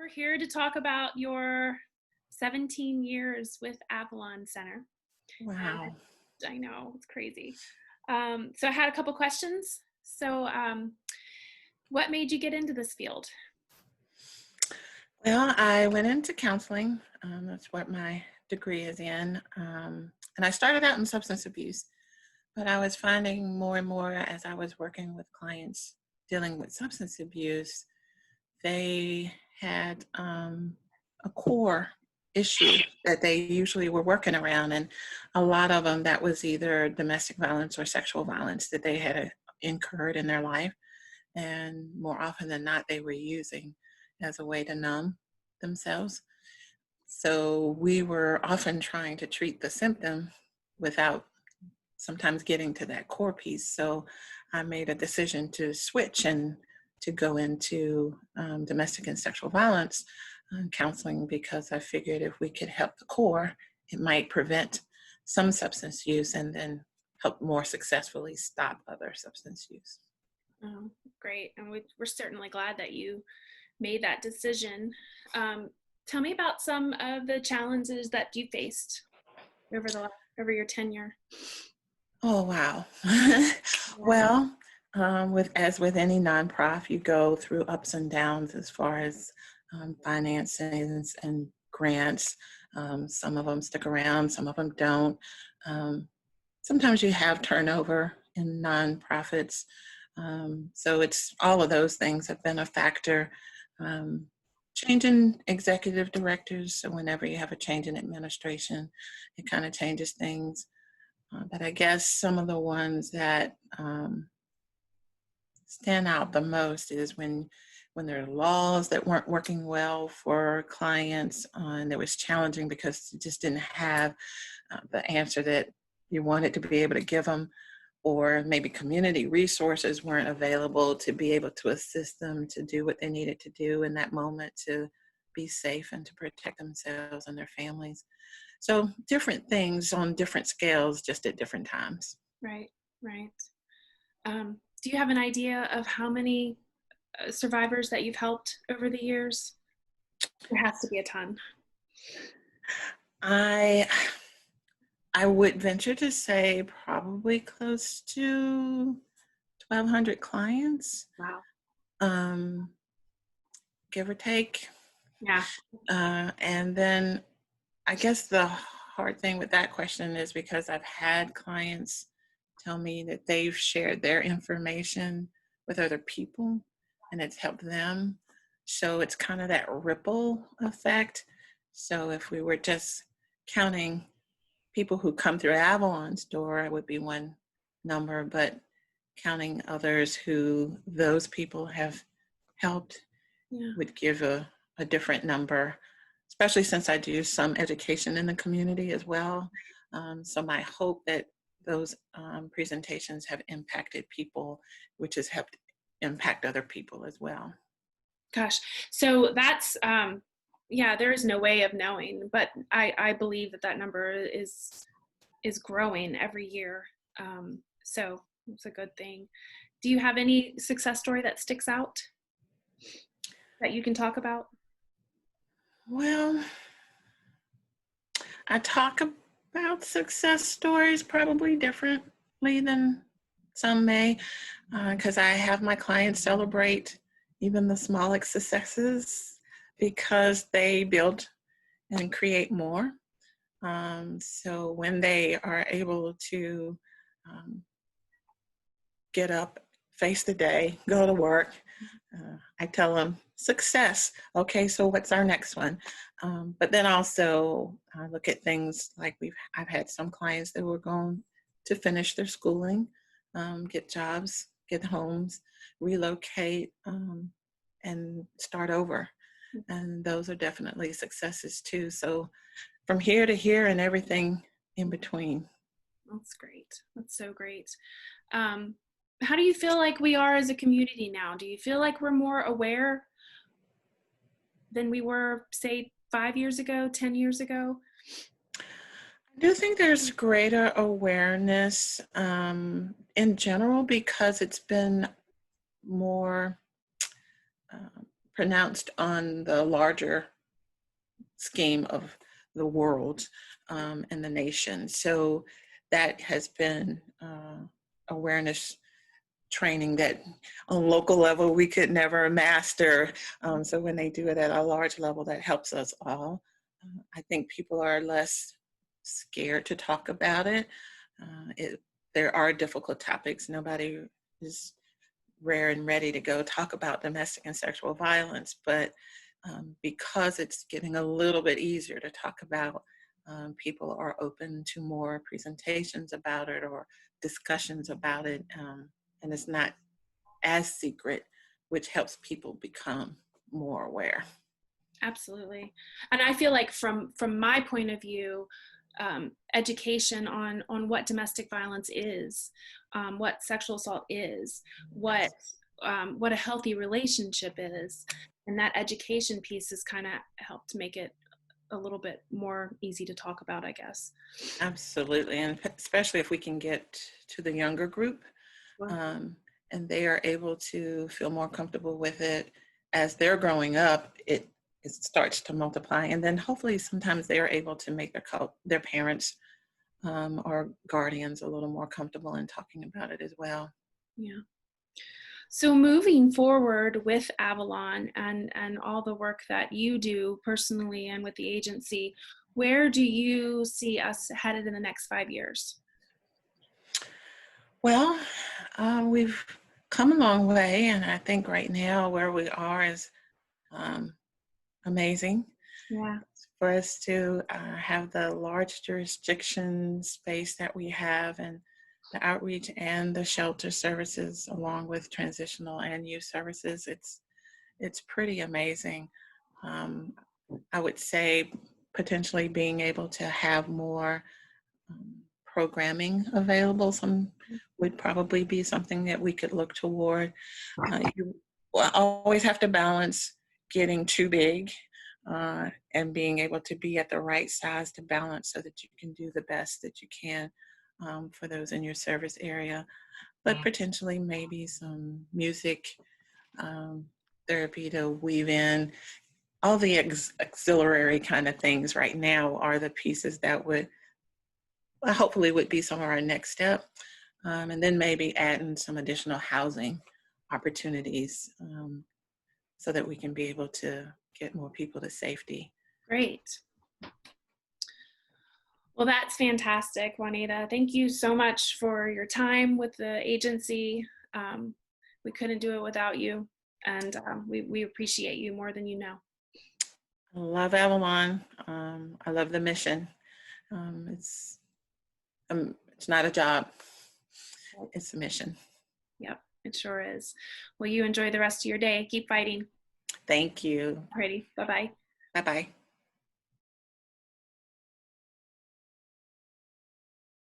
We're here to talk about your 17 years with Avalon Center. Wow. I know, it's crazy. So I had a couple questions. So what made you get into this field? Well, I went into counseling. That's what my degree is in. And I started out in substance abuse, but I was finding more and more as I was working with clients dealing with substance abuse, they had a core issue that they usually were working around. And a lot of them, that was either domestic violence or sexual violence that they had incurred in their life. And more often than not, they were using as a way to numb themselves. So we were often trying to treat the symptom without sometimes getting to that core piece. So I made a decision to switch and to go into domestic and sexual violence counseling, because I figured if we could help the core, it might prevent some substance use and then help more successfully stop other substance use. Oh, great. And we're certainly glad that you made that decision. Tell me about some of the challenges that you faced over your tenure. Oh, wow. Yeah. Well, with any nonprofit, you go through ups and downs as far as financings and grants. Some of them stick around, some of them don't. Um, Sometimes you have turnover in nonprofits. So it's all of those things have been a factor. Um, Changing executive directors, so whenever you have a change in administration, it kind of changes things. But I guess some of the ones that stand out the most is when there are laws that weren't working well for clients, and it was challenging because you just didn't have the answer that you wanted to be able to give them, or maybe community resources weren't available to be able to assist them to do what they needed to do in that moment to be safe and to protect themselves and their families. So different things on different scales, just at different times. Right, right. Do you have an idea of how many survivors that you've helped over the years? There has to be a ton. I I would venture to say probably close to 1,200 clients, Wow. um, give or take. Yeah. And then I guess the hard thing with that question is because I've had clients tell me that they've shared their information with other people and it's helped them. So it's kind of that ripple effect. So if we were just counting people who come through Avalon's door, it would be one number, but counting others who those people have helped Yeah. would give a different number, especially since I do some education in the community as well. So my hope that those presentations have impacted people, which has helped impact other people as well. Gosh. So that's yeah, there is no way of knowing, but I believe that that number is growing every year. So it's a good thing. Do you have any success story that sticks out that you can talk about? Well, I talk about success stories probably differently than some may, because I have my clients celebrate even the smallest successes because they build and create more. So when they are able to um, get up, face the day, go to work, I tell them success. Okay, so what's our next one? But then also I look at things like I've had some clients that were going to finish their schooling, get jobs, get homes, relocate, and start over. And those are definitely successes too. So from here to here and everything in between. That's great. That's so great. Um, how do you feel like we are as a community now? Do you feel like we're more aware than we were, say, 5 years ago, 10 years ago? I do think there's greater awareness in general because it's been more pronounced on the larger scheme of the world and the nation. So that has been awareness training that on local level we could never master. So when they do it at a large level, that helps us all. I think people are less scared to talk about it. There are difficult topics. Nobody is rare and ready to go talk about domestic and sexual violence, but because it's getting a little bit easier to talk about, people are open to more presentations about it or discussions about it, and it's not as secret, which helps people become more aware. Absolutely. And I feel like from my point of view, education on what domestic violence is, what sexual assault is, what a healthy relationship is, and that education piece has kind of helped make it a little bit more easy to talk about, I guess. Absolutely, and especially if we can get to the younger group, and they are able to feel more comfortable with it as they're growing up, it starts to multiply, and then hopefully sometimes they are able to make their parents or guardians a little more comfortable in talking about it as well. Yeah. So moving forward with Avalon and all the work that you do personally and with the agency, where do you see us headed in the next 5 years? Well, we've come a long way, and I think right now where we are is amazing. Yeah. For us to have the large jurisdiction space that we have, and the outreach and the shelter services along with transitional and youth services, it's pretty amazing. Um, I would say potentially being able to have more programming available would probably be something that we could look toward. You will always have to balance getting too big and being able to be at the right size to balance so that you can do the best that you can for those in your service area. But potentially maybe some music therapy to weave in. All the auxiliary kind of things right now are the pieces that would hopefully would be some of our next step. And then maybe adding some additional housing opportunities so that we can be able to get more people to safety. Great. Well, that's fantastic, Juanita. Thank you so much for your time with the agency. We couldn't do it without you, and we appreciate you more than you know. I love Avalon. I love the mission. It's not a job. It's a mission. Yep, it sure is. Well, you enjoy the rest of your day. Keep fighting. Thank you. Alrighty, bye-bye. Bye-bye.